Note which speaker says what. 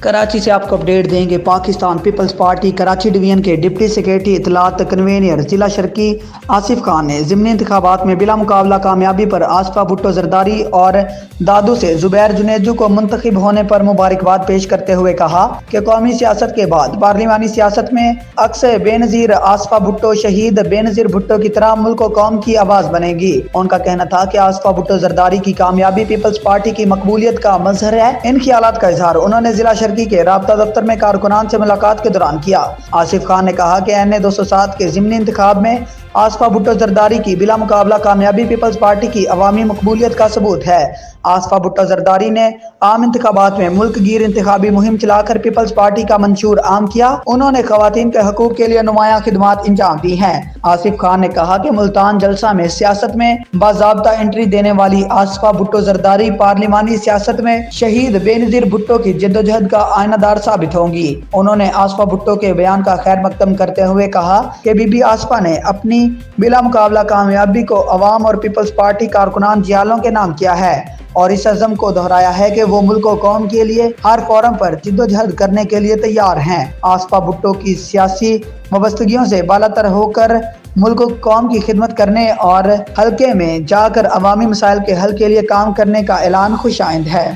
Speaker 1: कराची से आपको अपडेट देंगे। Pakistan peoples party Karachi division के डिप्टी सेक्रेटरी इतलात कन्वेनियर जिला शर्की आसिफ खान ने ज़िमनी इंतखाबात में बिला मुकाबला कामयाबी पर आसफा भुट्टो जरदारी और दादू से जुबैर जुनेजू को मुंतखब होने पर मुबारकबाद पेश करते हुए कहा कि कौमी सियासत के बाद पार्लिमानी सियासत में अक्सर बेनज़ीर आसफा भुट्टो शहीद बेनज़ीर भुट्टो की तरह मुल्क और कौम की आवाज़ बनेगी। उनका कहना था कि आसफा भुट्टो जरदारी की कामयाबी पीपल्स पार्टी की मकबूलियत का मजहर है। इन ख्यालात का इजहार उन्होंने जिला के राब्ता दफ्तर में कारकुनान से मुलाकात के दौरान किया। आसिफ खान ने कहा कि NA 207 के ज़िमनी इंतखाब में आसफा भुट्टो जरदारी की बिला मुकाबला कामयाबी पीपल्स पार्टी की अवामी मकबूलियत का सबूत है। आसफा भुट्टो जरदारी ने आम इंतखाबात में मुल्क गिर इंतखाबी मुहिम चलाकर पीपल्स पार्टी का मंशूर आम किया। उन्होंने खवातीन के हकूक के लिए नुमाया खिदमात अंजाम दी हैं। आसिफ खान ने कहा कि मुल्तान जलसा में सियासत में बाज़ाब्ता एंट्री देने वाली आसफा भुट्टो जरदारी पार्लिमानी सियासत में शहीद बेनज़ीर भुट्टो की जद्दोजहद का आयनादार साबित होंगी। उन्होंने आसफा भुट्टो के बयान का खैर मकदम करते हुए कहा कि बीबी आसफा ने अपनी बिला मुकाबला कामयाबी को अवाम और पीपल्स पार्टी कारकुनान जियालों के नाम किया है और इस अज़म को दोहराया है कि वो मुल्क और कौम के लिए हर फोरम पर जिद्दोजहद करने के लिए तैयार हैं। आसफा भुट्टो की सियासी वाबस्तगियों से बालातर होकर मुल्क और कौम की खिदमत करने और हल्के में जाकर अवामी मसाइल के हल के लिए काम करने का ऐलान खुशाइंद है।